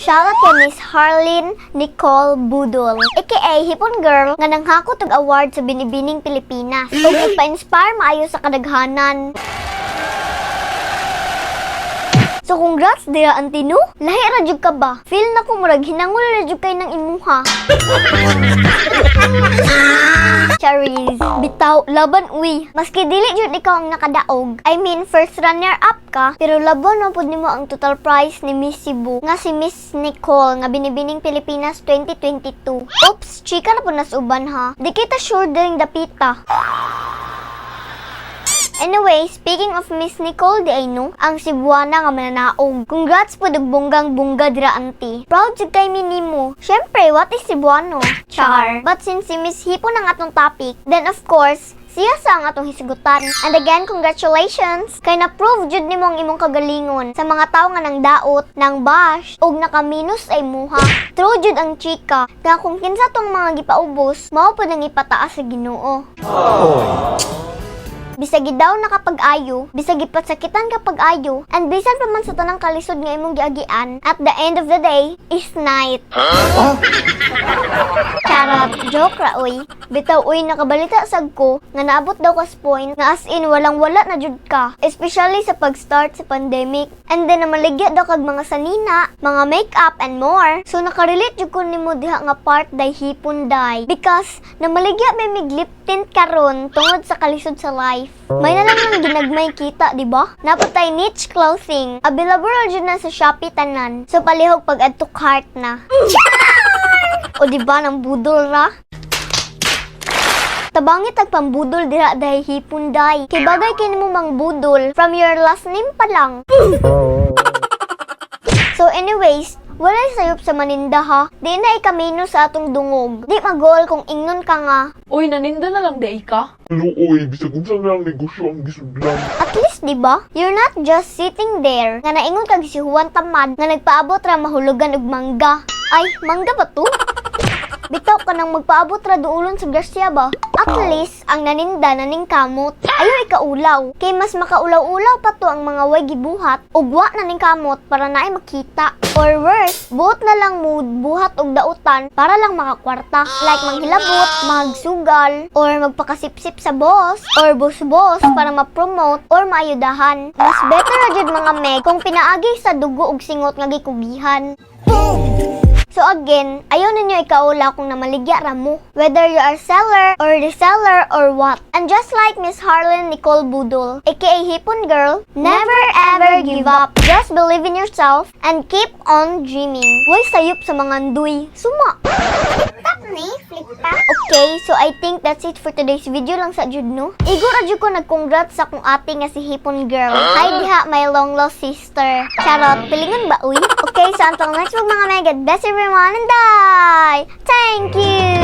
Shoutout kay Miss Harleen Nicole Budol, aka Hipon Girl, nga nanghakot og award sa Binibining Pilipinas. Ug nagpa-inspire maayo sa kadaghanan. So congrats dira Antino. Lahi ra jud ka ba? Feel na ko murag hinangol ra jud kay nang imuha. Charis, bitaw laban uy. Maski dili jud ikaw ang nakadaog. I mean first runner up ka, pero laban na pud nimo ang total prize ni Miss Cebu nga si Miss Nicole nga Binibining Pilipinas 2022. Oops, chika na pud nas uban ha. Di kita sure ding dapita. Anyway, speaking of Miss Nicole, di ay no, ang Cebuana nga mananaog. Congrats po og bonggang-bongga dira auntie. Proud jud kay mi nimo. Syempre, what is Cebuano? Char. But since si Miss Hipon ang atong topic, then of course, siya sa ang atong hisigutan. And again, congratulations! Kay na-prove jud nimo ang imong kagalingon sa mga tao nga nang daot, nang bash, og nakaminos ay muha. True jud ang chika, nga kung kinsa tong mga gipaubos, mao pud ang ipataas sa Ginoo. Bisag daw nakapag-ayo, bisag ipatsakitan kapag ayo, and bisan pa man sa tanang kalisod nga imong giagian, at the end of the day, is night. Charot, joke ra uy. Bitaw uy, nakabalita sad ko, nga naabot daw kas point, nga as in walang wala na jud ka, especially sa pag-start sa pandemic. And then namaligya daw kag mga sanina, mga makeup and more. So nakarelate jud ko nimo diha nga part day hipon day, because namaligya may miglip tint karon tungod sa kalisod sa life. May na lang nang ginagmay kita, di ba? Napatay niche clothing. Available jud na sa Shopee tanan. So palihog pag add to cart na. O di ba nang budol ra? Tabangit ag pambudol dira dahi hipon day. Kay bagay kay nimo mang budol from your last name pa lang. So anyways, walay sayop sa maninda ha. Di na ikamino sa atong dungog. Di magol kung ingnon ka nga. Uy, naninda na lang day ka? Uy, bisag unsa na lang negosyo ang gisudlan. At least, di ba? You're not just sitting there. Nga naingon kag si Juan Tamad nga nagpaabot ra mahulugan og mangga. Ay, mangga ba to? Bitaw ka nang magpaabot ra duulon sa Garcia ba? At least, ang naninda naning kamot. Ayaw ikaulaw. Kay mas makaulaw-ulaw pa to ang mga way gibuhat. Ugwa naning kamot para naay makita. Or worse, buot na lang mood, buhat og dautan para lang makakwarta. Like manghilabot, magsugal, or magpakasipsip sa boss, or boss-boss para ma-promote or maayudahan. Mas better na jud mga meg kung pinaagi sa dugo og singot nga gikugihan. So again, ayaw ninyo ikaula kung namaligya ra mo, whether you are seller or reseller or what. And just like Miss Harleen Nicole Budol, aka Hipon Girl, never ever give up. Just believe in yourself and keep on dreaming. Way sayop sa mga nduy. Suma! Okay, so I think that's it for today's video lang sa jud no. Igo ra jud ko nag-congrats sa kong ate nga si Hipon Girl. Hi diha, my long lost sister. Charot, pilingon ba uy? Okay, so until next week mga megad, best everyone and die! Thank you!